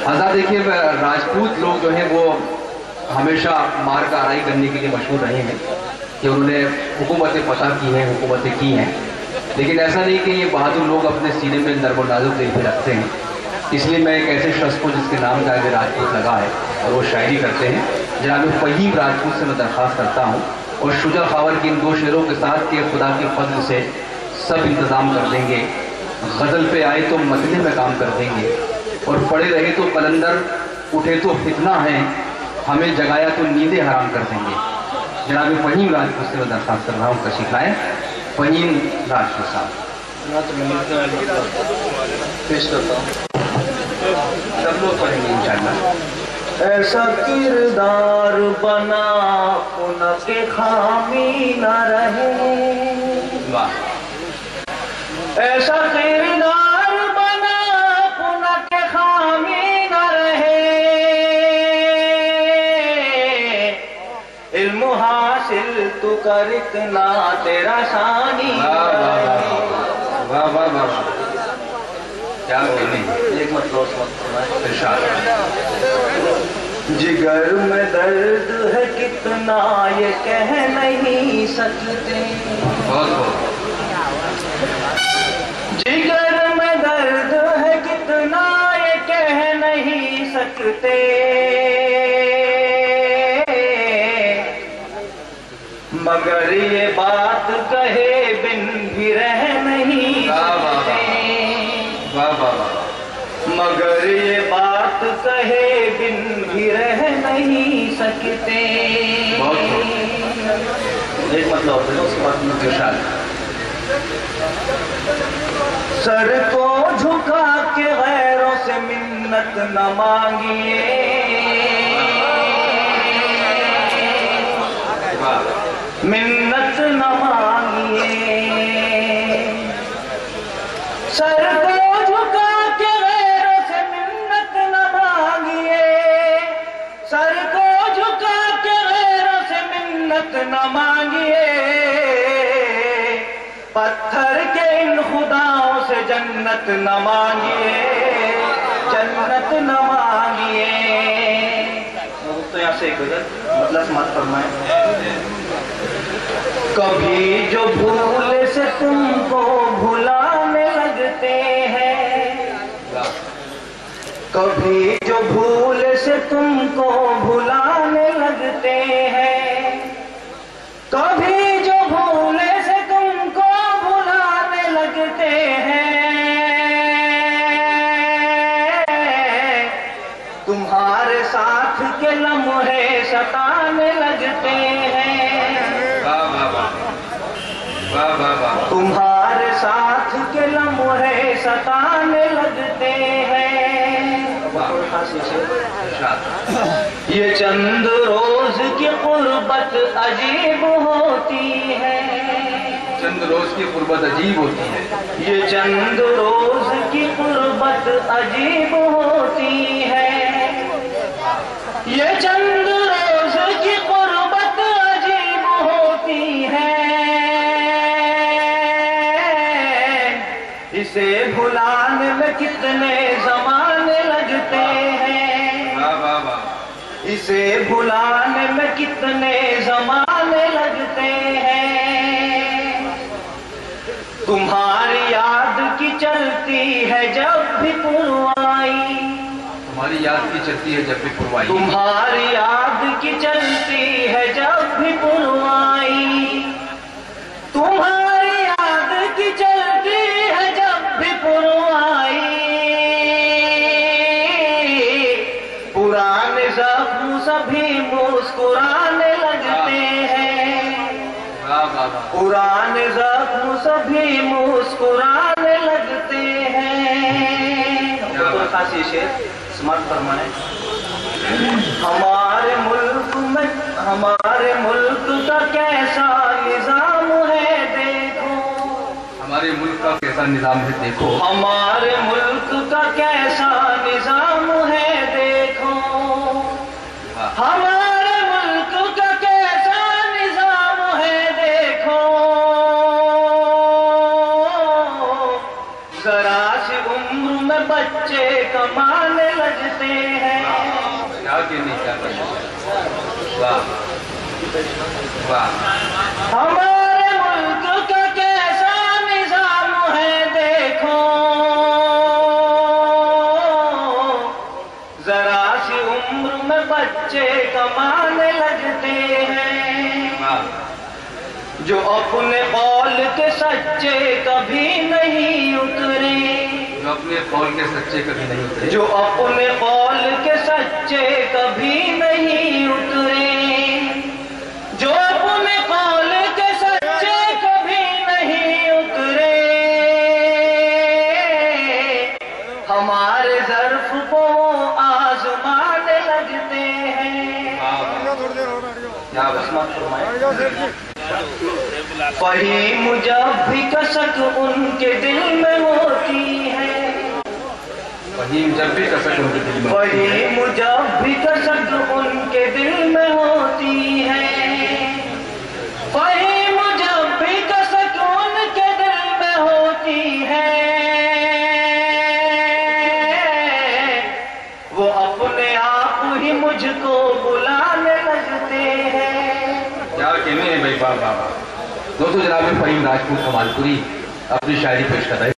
हज़रत देखिए, राजपूत लोग जो हैं वो हमेशा मार का आराई करने के लिए मशहूर रहे हैं कि उन्होंने हुकूमतें फतह की हैं, हुकूमतें की हैं, लेकिन ऐसा नहीं कि ये बहादुर लोग अपने सीने में नर्म और नाजुक दिल पे रखते हैं। इसलिए मैं एक ऐसे शख्स को जिसके नाम का आगे राजपूत लगा है और वो शायरी करते हैं, जनाब फ़हीम राजपूत से मैं दरख्वास्त करता हूँ और शुजा खावर की इन 2 शेरों के साथ के खुदा के फजल से सब इंतज़ाम कर देंगे। गज़ल पे आए तो मसले में काम कर देंगे और पड़े रहे तो कलंदर, उठे तो फितना है, हमें जगाया तो नींदें हराम कर देंगे। जनाब फ़हीम राजपूत से मैं दरख्वास्त कर रहा हूँ, तशरीफ़ लाएं। फ़हीम राजपूत साहब पेश करता हूँ, सब लोग पढ़ेंगे इंशाअल्लाह। ऐसा किरदार बना उनके खामी न रहे, ऐसा किरदार बना उनके खामी न रहे, इल्म हासिल तू कर इतना तेरा शानी। वाह वाह वाह, क्या एक मतलब जिगर में दर्द है कितना ये कह नहीं सकते, जिगर में दर्द है कितना ये कह नहीं सकते, मगर ये बात कहे बिन भी रह नहीं सकते, मगर ये बात कहे बिन भी रह नहीं सकते। एक मतलब उसके बाद में सर को झुका के गैरों से मिन्नत न मांगिए, मिन्नत न मांगिए, सर को झुका के गैरों से मिन्नत न मांगिए, सर को झुका के गैरों से मिन्नत न मांगिए, पत्थर के इन खुदाओं से जन्नत न मांगिए, जन्नत न मांगिए। तो यहाँ से एक मतलब मत फरमाए। कभी जो भूल से तुमको भुलाने लगते हैं, कभी जो भूल से तुमको भुलाने लगते हैं, कभी जो भूल से तुमको भुलाने लगते हैं, तुम्हारे साथ के लम्हे सताने लगते हैं, तुम्हारे साथ के लम्हे सताने लगते हैं। ये चंद रोज की कुर्बत अजीब होती है, चंद रोज की कुर्बत अजीब होती है, ये चंद रोज की कुर्बत अजीब होती है, ये चंद रोज की कुर्बत अजीब होती है, इसे भुलाने में कितने ज़माने लगते हैं, इसे भुलाने में कितने ज़माने लगते हैं, तुम्हारी याद की चलती है जब भी पुरवाई, तुम्हारी याद की चलती है जब भी पुरवाई, तुम्हारी याद की चलती है जब भी पुरवाई, तुम्हारी याद की चलती है जब भी पुरवाई, पुराने जख्म सभी मुस्कुराने लगते हैं, पुराने जख्म सभी मुस्कुराने लगते हैं। तो खासी शेर स्मार्ट फरमाए। हमारे मुल्क में, हमारे मुल्क का कैसा निजाम है देखो, हमारे मुल्क का कैसा निजाम है देखो, हमारे मुल्क का कैसा निजाम है देखो, हमारे मुल्क का कैसा निजाम है देखो, जरा सी उम्र में बच्चे कमाने लगते हैं। क्या कहने क्या करना। वाह वाह। हमारे मुल्क का कैसा निजाम है देखो, जरा सी उम्र में बच्चे कमाने लगते हैं। जो अपने कौल के सच्चे कभी नहीं उतरे, जो अपने कौल के सच्चे कभी नहीं उतरे, जो अपने कौल के सच्चे कभी नहीं उतरे, जो अपने कौल के सच्चे कभी नहीं उतरे, हमारे ज़र्फ को आजमाने लगते हैं। क्या बसमत फरमाए। फहीम जब भी कसक उनके दिल में होती है, फहीम जब भी कसक उनके दिल में, फहीम जब भी कसक उनके दिल में होती है, फहीम जब भी कसक उनके दिल में होती है, वो अपने आप ही मुझको बुलाने लगते हैं। क्या कहने हैं भाई। बाबा दोस्तों, जनाब फहीम राजपूत कमालपुरी अपनी शायरी पेश कर रहे हैं।